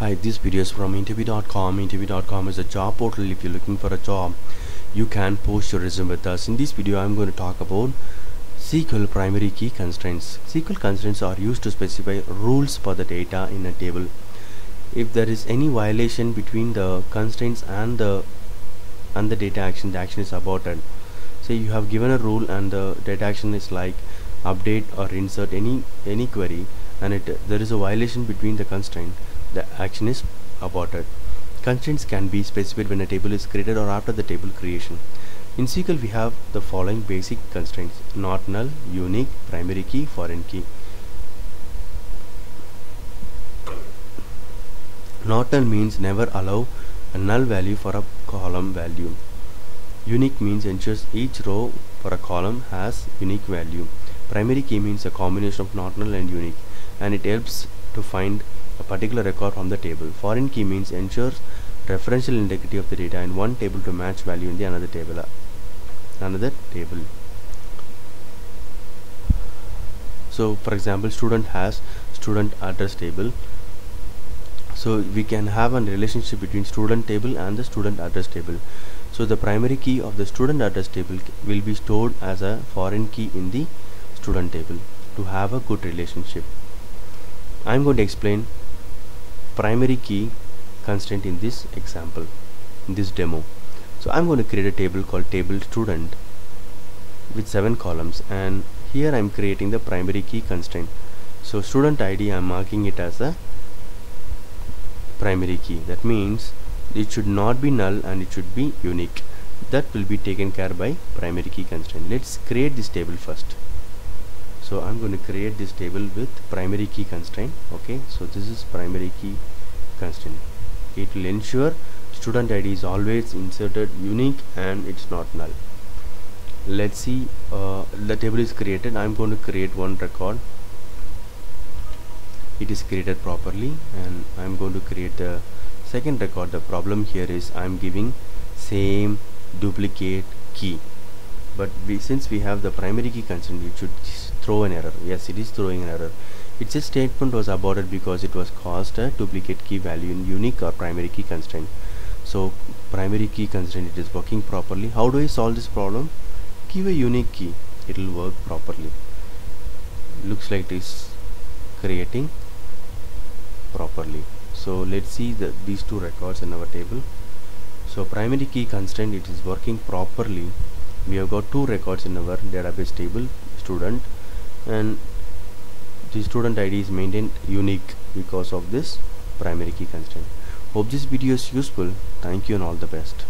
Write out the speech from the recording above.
Hi, this video is from interview.com. Interview.com is a job portal. If you're looking for a job, you can post your resume with us. In this video, I'm going to talk about SQL Primary Key Constraints. SQL constraints are used to specify rules for the data in a table. If there is any violation between the constraints and the data action, the action is aborted. Say you have given a rule and the data action is like update or insert any query, and there is a violation between the constraint, the action is aborted. Constraints can be specified when a table is created or after the table creation. In SQL we have the following basic constraints: not null, unique, primary key, foreign key. Not null means never allow a null value for a column value. Unique means ensures each row for a column has unique value. Primary key means a combination of not null and unique, and it helps to find a particular record from the table. Foreign key means ensures referential integrity of the data in one table to match value in the another table. So for example, student has student address table, so we can have a relationship between student table and the student address table. So the primary key of the student address table will be stored as a foreign key in the student table to have a good relationship. I'm going to explain primary key constraint in this example, in this demo. So I'm going to create a table called table student with 7 columns, and here I'm creating the primary key constraint. So student ID, I'm marking it as a primary key. That means it should not be null and it should be unique. That will be taken care by primary key constraint. Let's create this table first. So I'm going to create this table with primary key constraint. Okay, so this is primary key constraint. It will ensure student ID is always inserted unique and it's not null. Let's see, the table is created. I'm going to create one record. It is created properly, and I'm going to create the second record. The problem here is I'm giving same duplicate key, but since we have the primary key constraint, it should throw an error. Yes, it is throwing an error. Its statement was aborted because it was caused a duplicate key value in unique or primary key constraint. So primary key constraint, it is working properly. How do I solve this problem? Give a unique key, it will work properly. Looks like it is creating properly. So let's see these two records in our table. So primary key constraint, it is working properly. We have got two records in our database table, student, and the student ID is maintained unique because of this primary key constraint. Hope this video is useful. Thank you and all the best.